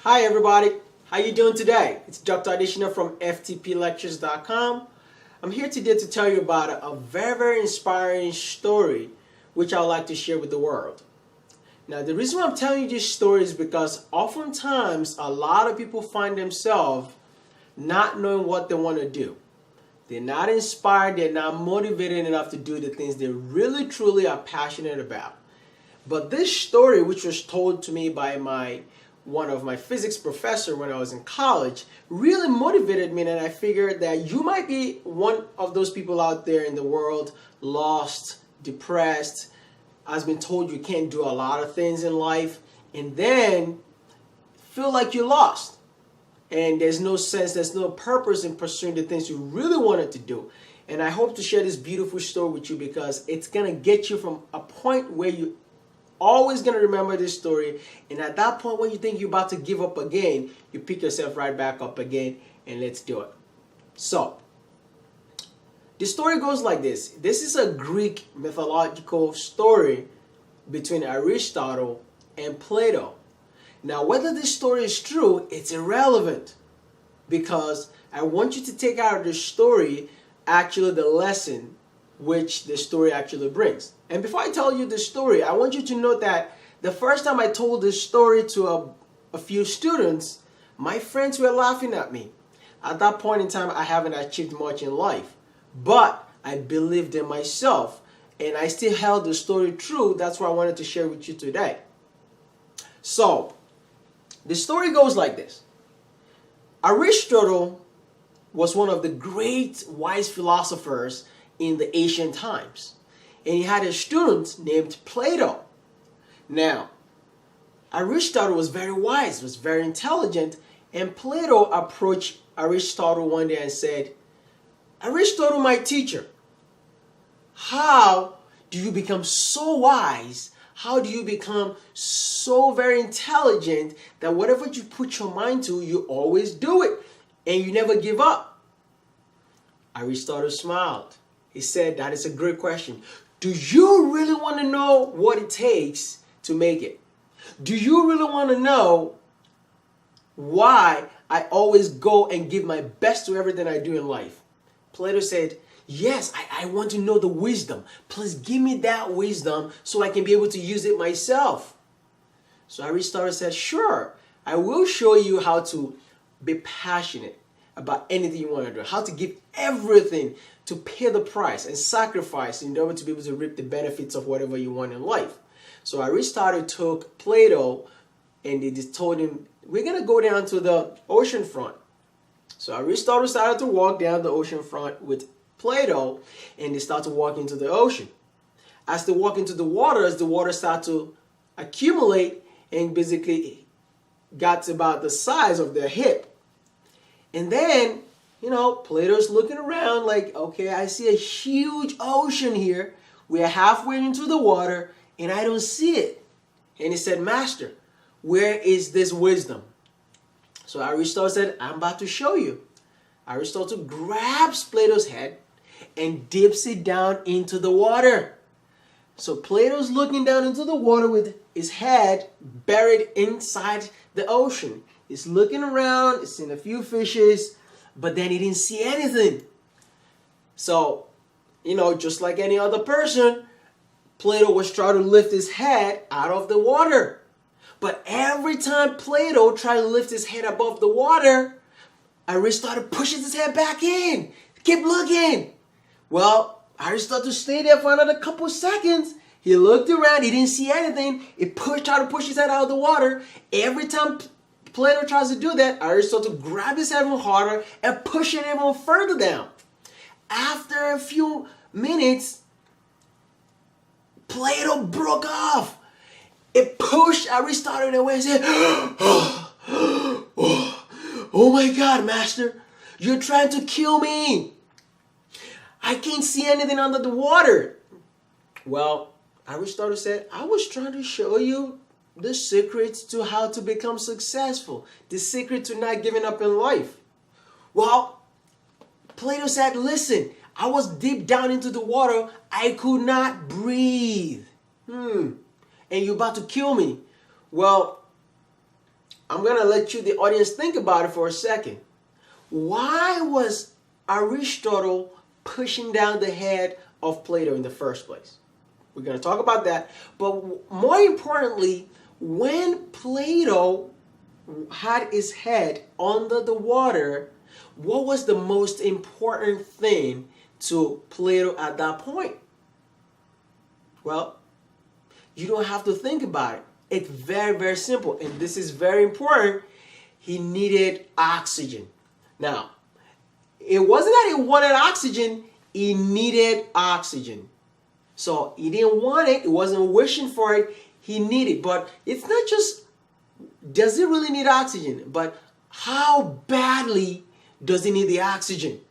Hi everybody, how you doing today? It's Dr. Adishina from ftplectures.com. I'm here today to tell you about a very inspiring story which I would like to share with the world. Now the reason why I'm telling you this story is because oftentimes a lot of people find themselves not knowing what they want to do. They're not inspired, they're not motivated enough to do the things they really truly are passionate about. But this story, which was told to me by one of my physics professor when I was in college, really motivated me, and I figured that you might be one of those people out there in the world, lost, depressed, has been told you can't do a lot of things in life, and then feel like you're lost. And there's no sense, there's no purpose in pursuing the things you really wanted to do. And I hope to share this beautiful story with you because it's going to get you from a point where you always going to remember this story, and at that point when you think you're about to give up again, you pick yourself right back up again, and let's do it. So the story goes like this. This is a Greek mythological story between Aristotle and Plato. Now whether this story is true, it's irrelevant, because I want you to take out of the story actually the lesson which the story actually brings. And before I tell you the story, I want you to know that the first time I told this story to a few students, my friends were laughing at me. At that point in time, I haven't achieved much in life, but I believed in myself, and I still held the story true. That's what I wanted to share with you today. So the story goes like this. Aristotle was one of the great wise philosophers in the ancient times, and he had a student named Plato. Now Aristotle was very wise, was very intelligent, and Plato approached Aristotle one day and said, "Aristotle, my teacher, how do you become so wise? How do you become so very intelligent that whatever you put your mind to, you always do it and you never give up?" Aristotle smiled. He said, "That is a great question. Do you really want to know what it takes to make it? Do you really want to know why I always go and give my best to everything I do in life?" Plato said, "Yes, I want to know the wisdom. Please give me that wisdom so I can be able to use it myself." So Aristotle said, "Sure, I will show you how to be passionate about anything you want to do, how to give everything to pay the price and sacrifice in order to be able to reap the benefits of whatever you want in life." So Aristotle took Plato and they just told him, "We're going to go down to the ocean front." So Aristotle started to walk down the ocean front with Plato, and they started to walk into the ocean. As they walk into the water, as the water started to accumulate and basically got to about the size of their hip. And then, Plato's looking around like, okay, I see a huge ocean here. We are halfway into the water and I don't see it. And he said, "Master, where is this wisdom?" So Aristotle said, "I'm about to show you." Aristotle grabs Plato's head and dips it down into the water. So Plato's looking down into the water with his head buried inside the ocean. He's looking around, he's seen a few fishes, but then he didn't see anything. So, just like any other person, Plato was trying to lift his head out of the water. But every time Plato tried to lift his head above the water, Aristotle pushes his head back in. Keep looking. Well, Aristotle stayed there for another couple seconds. He looked around, he didn't see anything. He tried to push his head out of the water. Every time Plato tries to do that, Aristotle grabs his head even harder and pushes it even further down. After a few minutes, Plato broke off. It pushed Aristotle away and said, "Oh my God, master, you're trying to kill me. I can't see anything under the water." Well, Aristotle said, "I was trying to show you the secret to how to become successful, the secret to not giving up in life." Well, Plato said, "Listen, I was deep down into the water. I could not breathe. And you're about to kill me." Well, I'm going to let you, the audience, think about it for a second. Why was Aristotle pushing down the head of Plato in the first place? We're going to talk about that. But more importantly, when Plato had his head under the water, what was the most important thing to Plato at that point? Well, you don't have to think about it. It's very, very simple. And this is very important. He needed oxygen. Now, it wasn't that he wanted oxygen. He needed oxygen. So he didn't want it. He wasn't wishing for it. He needed. But it's not just, does he really need oxygen? But how badly does he need the oxygen?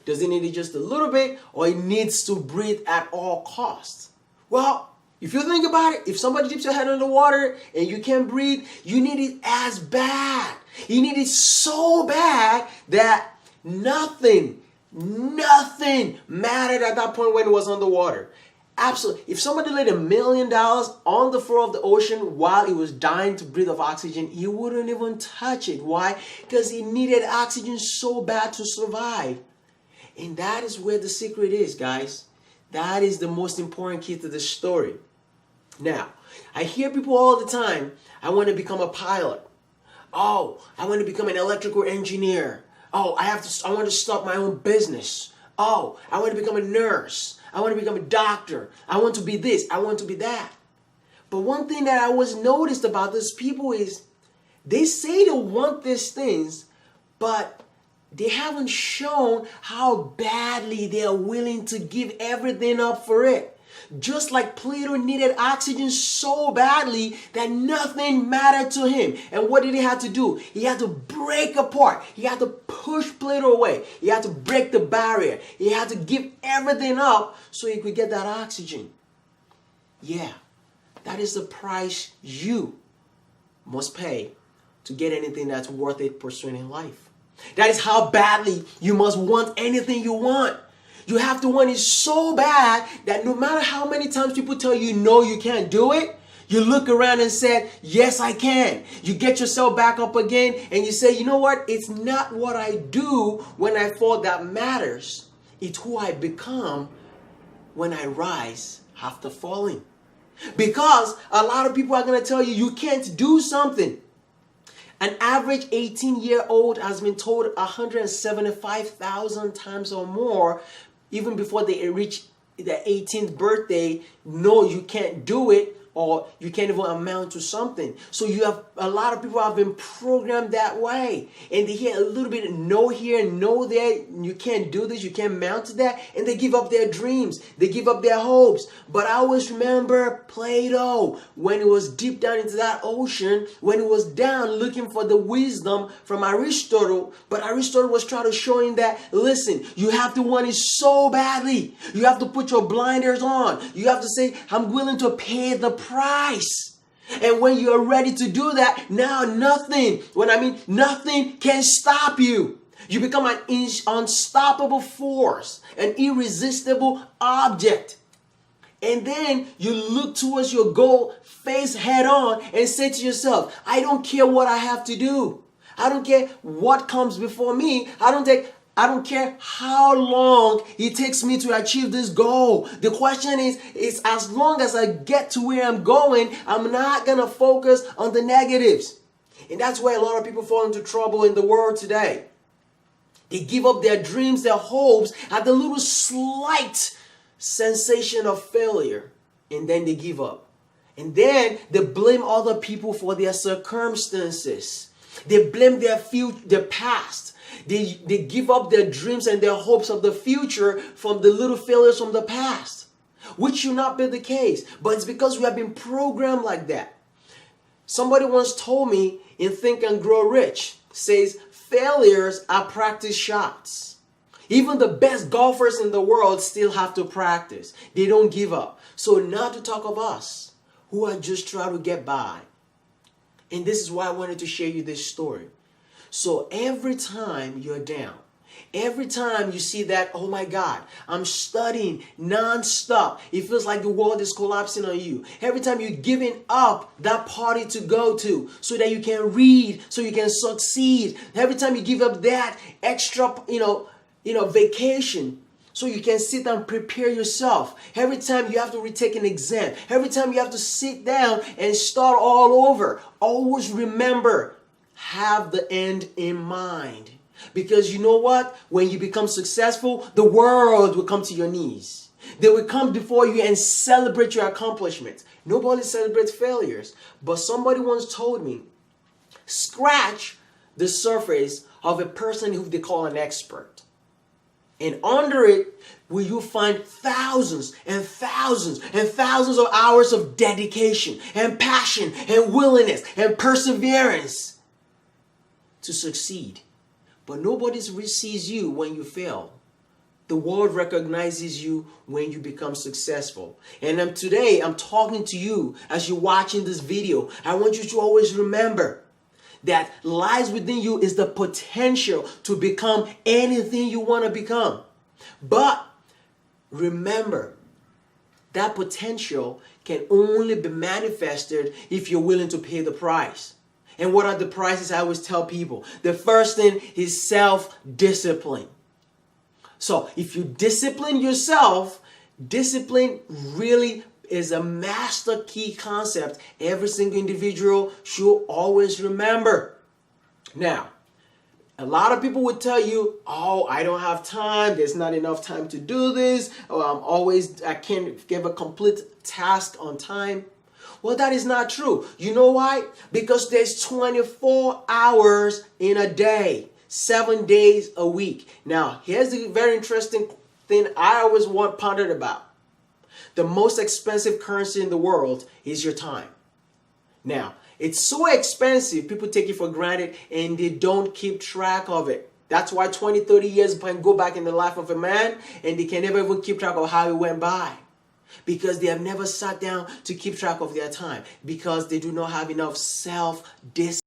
Does he need it just a little bit, or he needs to breathe at all costs? Well, if you think about it, if somebody dips your head under water and you can't breathe, you need it as bad. You need it so bad that nothing mattered at that point when it was underwater. Absolutely. If somebody laid $1 million on the floor of the ocean while he was dying to breathe of oxygen, he wouldn't even touch it. Why? Because he needed oxygen so bad to survive. And that is where the secret is, guys. That is the most important key to this story. Now, I hear people all the time, I want to become a pilot. Oh, I want to become an electrical engineer. Oh, I want to start my own business. Oh, I want to become a nurse. I want to become a doctor. I want to be this. I want to be that. But one thing that I always noticed about these people is they say they want these things, but they haven't shown how badly they are willing to give everything up for it. Just like Plato needed oxygen so badly that nothing mattered to him. And what did he have to do? He had to break apart. He had to push Plato away. He had to break the barrier. He had to give everything up so he could get that oxygen. Yeah, that is the price you must pay to get anything that's worth it pursuing in life. That is how badly you must want anything you want. You have to want it so bad that no matter how many times people tell you, no, you can't do it, you look around and say, yes, I can. You get yourself back up again and you say, you know what? It's not what I do when I fall that matters. It's who I become when I rise after falling. Because a lot of people are going to tell you, you can't do something. An average 18-year-old has been told 175,000 times or more, even before they reach their 18th birthday, no, you can't do it, or you can't even amount to something. So you have a lot of people have been programmed that way. And they hear a little bit of no here, no there, you can't do this, you can't amount to that, and they give up their dreams, they give up their hopes. But I always remember Plato, when he was deep down into that ocean, when he was down looking for the wisdom from Aristotle, but Aristotle was trying to show him that, listen, you have to want it so badly. You have to put your blinders on. You have to say, I'm willing to pay the price. And when you are ready to do that, now nothing can stop you. You become an unstoppable force, an irresistible object. And then you look towards your goal face head on and say to yourself, I don't care what I have to do. I don't care what comes before me. I don't care how long it takes me to achieve this goal. The question is as long as I get to where I'm going, I'm not going to focus on the negatives. And that's why a lot of people fall into trouble in the world today. They give up their dreams, their hopes at the little slight sensation of failure. And then they give up. And then they blame other people for their circumstances. They blame their future, their past. They give up their dreams and their hopes of the future from the little failures from the past, which should not be the case. But it's because we have been programmed like that. Somebody once told me in Think and Grow Rich, says failures are practice shots. Even the best golfers in the world still have to practice. They don't give up. So not to talk of us who are just trying to get by. And this is why I wanted to share you this story. So every time you're down, Every time you see that, oh my God, I'm studying non-stop. It feels like the world is collapsing on you. Every time you're giving up that party to go to so that you can read, so you can succeed. Every time you give up that extra, vacation so you can sit down and prepare yourself. Every time you have to retake an exam. Every time you have to sit down and start all over. Always remember, have the end in mind. Because you know what? When you become successful, the world will come to your knees. They will come before you and celebrate your accomplishments. Nobody celebrates failures. But somebody once told me, scratch the surface of a person who they call an expert. And under it, will you find thousands and thousands and thousands of hours of dedication and passion and willingness and perseverance to succeed. But nobody sees you when you fail. The world recognizes you when you become successful. And today, I'm talking to you as you're watching this video. I want you to always remember that lies within you is the potential to become anything you want to become. But remember, that potential can only be manifested if you're willing to pay the price. And what are the prices? I always tell people. The first thing is self-discipline. So if you discipline yourself, discipline really is a master key concept every single individual should always remember. Now, a lot of people would tell you, oh, I don't have time. There's not enough time to do this. Or I can't give a complete task on time. Well, that is not true. You know why? Because there's 24 hours in a day, 7 days a week. Now, here's the very interesting thing I always pondered about. The most expensive currency in the world is your time. Now, it's so expensive, people take it for granted and they don't keep track of it. That's why 20, 30 years can go back in the life of a man and they can never even keep track of how it went by. Because they have never sat down to keep track of their time. Because they do not have enough self-discipline.